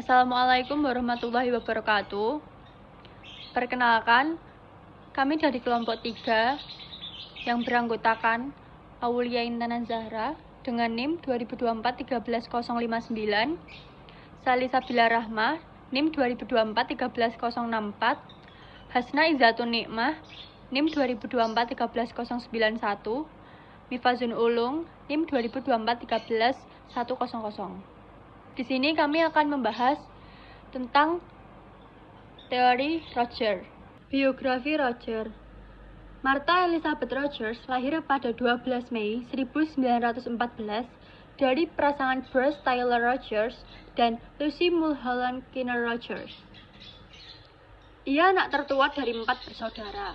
Assalamualaikum warahmatullahi wabarakatuh. Perkenalkan, kami dari kelompok 3 yang beranggotakan Aulia Intan Zahra dengan NIM 2024-13059, Salisa Bila Rahmah NIM 2024-13064, Hasna Izzatun Nikmah NIM 2024-13091, Mifazun Ulung NIM 2024-13100. Di sini kami akan membahas tentang teori Roger. Biografi Roger. Martha Elizabeth Rogers lahir pada 12 Mei 1914 dari pasangan Bruce Taylor Rogers dan Lucy Mulholland Kinner Rogers. Ia anak tertua dari 4 bersaudara.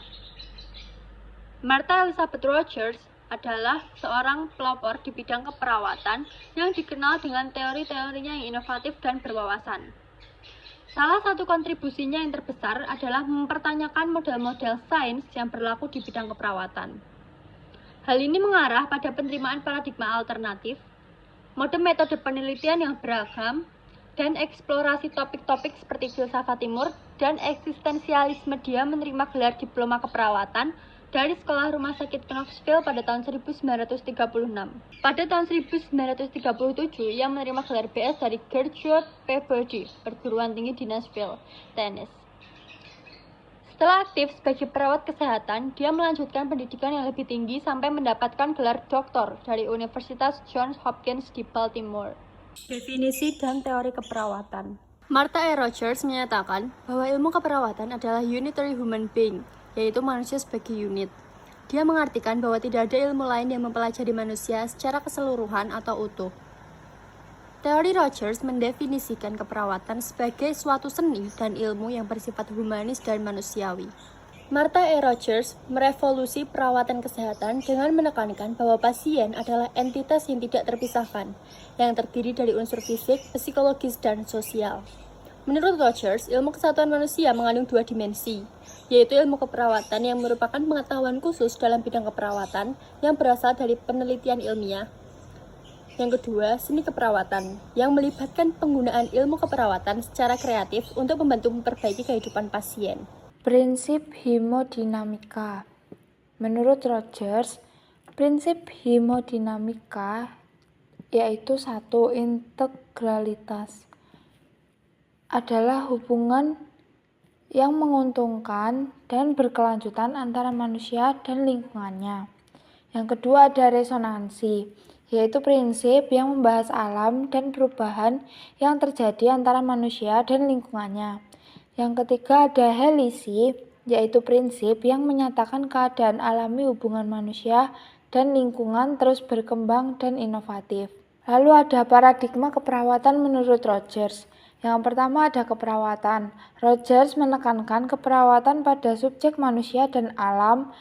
Martha Elizabeth Rogers adalah seorang pelopor di bidang keperawatan yang dikenal dengan teori-teorinya yang inovatif dan berwawasan. Salah satu kontribusinya yang terbesar adalah mempertanyakan model-model sains yang berlaku di bidang keperawatan. Hal ini mengarah pada penerimaan paradigma alternatif, metode penelitian yang beragam, dan eksplorasi topik-topik seperti filsafat timur dan eksistensialisme. Dia menerima gelar diploma keperawatan dari Sekolah Rumah Sakit Knoxville pada tahun 1936. Pada tahun 1937, ia menerima gelar BS dari Gertrude Peabody, perguruan tinggi di Nashville, Tennessee. Setelah aktif sebagai perawat kesehatan, dia melanjutkan pendidikan yang lebih tinggi sampai mendapatkan gelar doktor dari Universitas Johns Hopkins di Baltimore. Definisi dan teori keperawatan. Martha E. Rogers menyatakan bahwa ilmu keperawatan adalah unitary human being, yaitu manusia sebagai unit. Dia mengartikan bahwa tidak ada ilmu lain yang mempelajari manusia secara keseluruhan atau utuh. Teori Rogers mendefinisikan keperawatan sebagai suatu seni dan ilmu yang bersifat humanis dan manusiawi. Martha E. Rogers merevolusi perawatan kesehatan dengan menekankan bahwa pasien adalah entitas yang tidak terpisahkan, yang terdiri dari unsur fisik, psikologis, dan sosial. Menurut Rogers, ilmu kesatuan manusia mengandung 2 dimensi, yaitu ilmu keperawatan yang merupakan pengetahuan khusus dalam bidang keperawatan yang berasal dari penelitian ilmiah. Yang kedua, seni keperawatan, yang melibatkan penggunaan ilmu keperawatan secara kreatif untuk membantu memperbaiki kehidupan pasien. Prinsip hemodinamika. Menurut Rogers, prinsip hemodinamika yaitu 1. Integralitas adalah hubungan yang menguntungkan dan berkelanjutan antara manusia dan lingkungannya. Yang kedua ada resonansi, yaitu prinsip yang membahas alam dan perubahan yang terjadi antara manusia dan lingkungannya. Yang ketiga ada helisi, yaitu prinsip yang menyatakan keadaan alami hubungan manusia dan lingkungan terus berkembang dan inovatif. Lalu ada paradigma keperawatan menurut Rogers. Yang pertama ada keperawatan. Rogers menekankan keperawatan pada subjek manusia dan alam,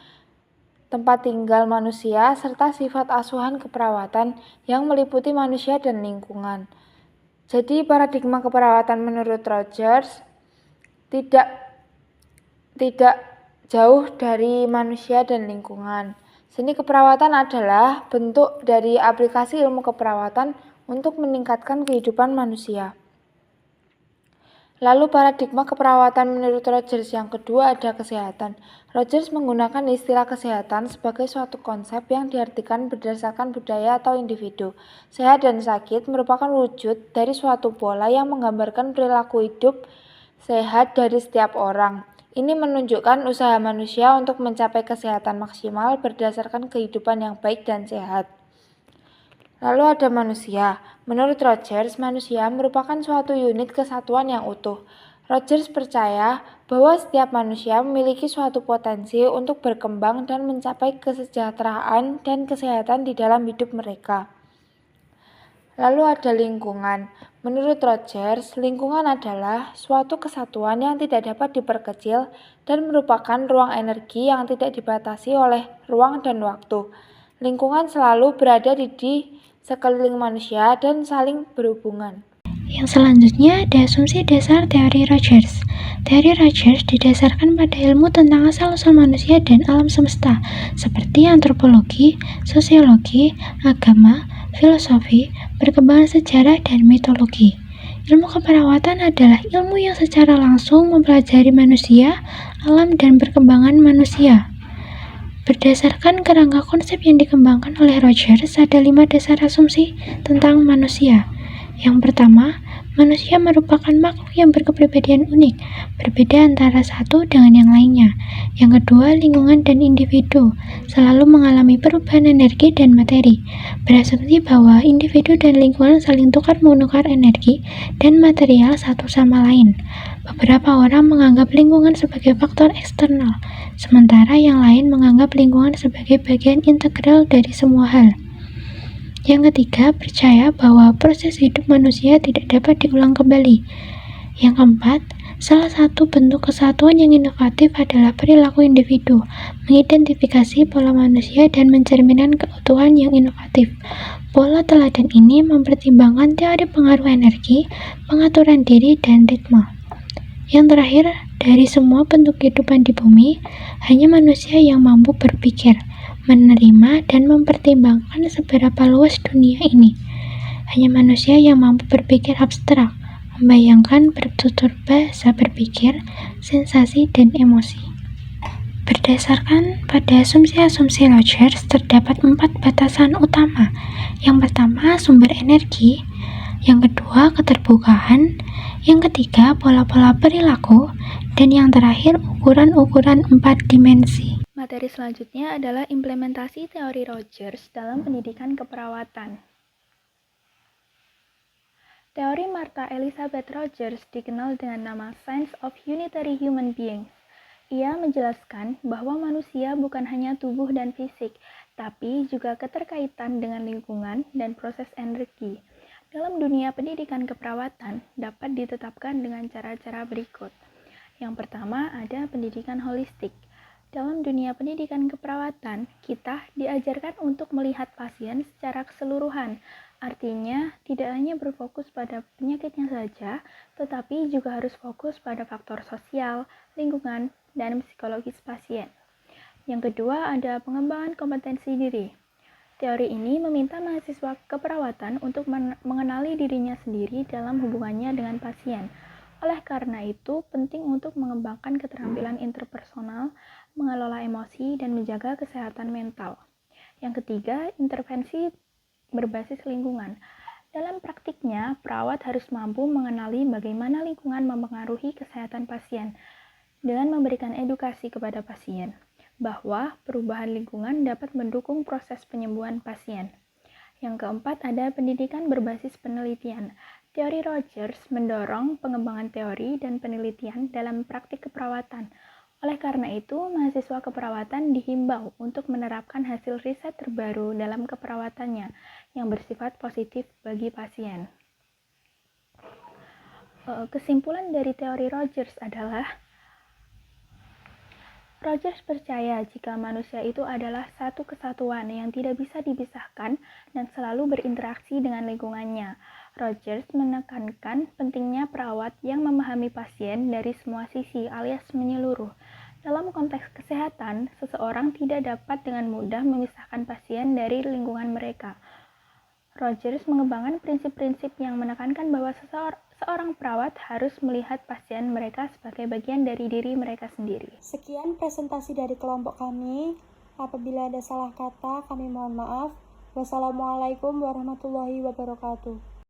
tempat tinggal manusia, serta sifat asuhan keperawatan yang meliputi manusia dan lingkungan. Jadi paradigma keperawatan menurut Rogers tidak jauh dari manusia dan lingkungan. Seni keperawatan adalah bentuk dari aplikasi ilmu keperawatan untuk meningkatkan kehidupan manusia. Lalu paradigma keperawatan menurut Rogers yang kedua ada kesehatan. Rogers menggunakan istilah kesehatan sebagai suatu konsep yang diartikan berdasarkan budaya atau individu. Sehat dan sakit merupakan wujud dari suatu pola yang menggambarkan perilaku hidup sehat dari setiap orang. Ini menunjukkan usaha manusia untuk mencapai kesehatan maksimal berdasarkan kehidupan yang baik dan sehat. Lalu ada manusia. Menurut Rogers, manusia merupakan suatu unit kesatuan yang utuh. Rogers percaya bahwa setiap manusia memiliki suatu potensi untuk berkembang dan mencapai kesejahteraan dan kesehatan di dalam hidup mereka. Lalu ada lingkungan. Menurut Rogers, lingkungan adalah suatu kesatuan yang tidak dapat diperkecil dan merupakan ruang energi yang tidak dibatasi oleh ruang dan waktu. Lingkungan selalu berada di sekeliling manusia dan saling berhubungan. Yang selanjutnya ada asumsi dasar teori Rogers. Teori Rogers didasarkan pada ilmu tentang asal-usul manusia dan alam semesta, seperti antropologi, sosiologi, agama, filosofi, perkembangan sejarah, dan mitologi. Ilmu keperawatan adalah ilmu yang secara langsung mempelajari manusia, alam, dan perkembangan manusia. Berdasarkan kerangka konsep yang dikembangkan oleh Rogers, ada 5 dasar asumsi tentang manusia. Yang pertama, manusia merupakan makhluk yang berkepribadian unik, berbeda antara satu dengan yang lainnya. Yang kedua, lingkungan dan individu selalu mengalami perubahan energi dan materi. Berasumsi bahwa individu dan lingkungan saling tukar-menukar energi dan material satu sama lain. Beberapa orang menganggap lingkungan sebagai faktor eksternal, sementara yang lain menganggap lingkungan sebagai bagian integral dari semua hal. Yang ketiga, percaya bahwa proses hidup manusia tidak dapat diulang kembali. Yang keempat, salah satu bentuk kesatuan yang inovatif adalah perilaku individu, mengidentifikasi pola manusia dan mencerminkan keutuhan yang inovatif. Pola teladan ini mempertimbangkan teori pengaruh energi, pengaturan diri, dan ritme. Yang terakhir, dari semua bentuk kehidupan di bumi, hanya manusia yang mampu berpikir, menerima, dan mempertimbangkan seberapa luas dunia ini. Hanya manusia yang mampu berpikir abstrak, membayangkan bertutur bahasa berpikir, sensasi, dan emosi. Berdasarkan pada asumsi-asumsi Rogers, terdapat 4 batasan utama. Yang pertama, sumber energi. Yang kedua, keterbukaan. Yang ketiga, pola-pola perilaku. Dan yang terakhir, ukuran-ukuran 4 dimensi. Materi selanjutnya adalah implementasi teori Rogers dalam pendidikan keperawatan. Teori Martha Elizabeth Rogers dikenal dengan nama Science of Unitary Human Beings. Ia menjelaskan bahwa manusia bukan hanya tubuh dan fisik, tapi juga keterkaitan dengan lingkungan dan proses energi. Dalam dunia pendidikan keperawatan dapat ditetapkan dengan cara-cara berikut. Yang pertama ada pendidikan holistik. Dalam dunia pendidikan keperawatan, kita diajarkan untuk melihat pasien secara keseluruhan. Artinya, tidak hanya berfokus pada penyakitnya saja, tetapi juga harus fokus pada faktor sosial, lingkungan, dan psikologis pasien. Yang kedua, ada pengembangan kompetensi diri. Teori ini meminta mahasiswa keperawatan untuk mengenali dirinya sendiri dalam hubungannya dengan pasien. Oleh karena itu, penting untuk mengembangkan keterampilan interpersonal, mengelola emosi, dan menjaga kesehatan mental. Yang ketiga, intervensi berbasis lingkungan. Dalam praktiknya, perawat harus mampu mengenali bagaimana lingkungan mempengaruhi kesehatan pasien dengan memberikan edukasi kepada pasien bahwa perubahan lingkungan dapat mendukung proses penyembuhan pasien. Yang keempat, ada pendidikan berbasis penelitian. Teori Rogers mendorong pengembangan teori dan penelitian dalam praktik keperawatan. Oleh karena itu, mahasiswa keperawatan dihimbau untuk menerapkan hasil riset terbaru dalam keperawatannya yang bersifat positif bagi pasien. Kesimpulan dari teori Rogers adalah Rogers percaya jika manusia itu adalah satu kesatuan yang tidak bisa dipisahkan dan selalu berinteraksi dengan lingkungannya. Rogers menekankan pentingnya perawat yang memahami pasien dari semua sisi alias menyeluruh. Dalam konteks kesehatan, seseorang tidak dapat dengan mudah memisahkan pasien dari lingkungan mereka. Rogers mengembangkan prinsip-prinsip yang menekankan bahwa seorang perawat harus melihat pasien mereka sebagai bagian dari diri mereka sendiri. Sekian presentasi dari kelompok kami. Apabila ada salah kata, kami mohon maaf. Wassalamualaikum warahmatullahi wabarakatuh.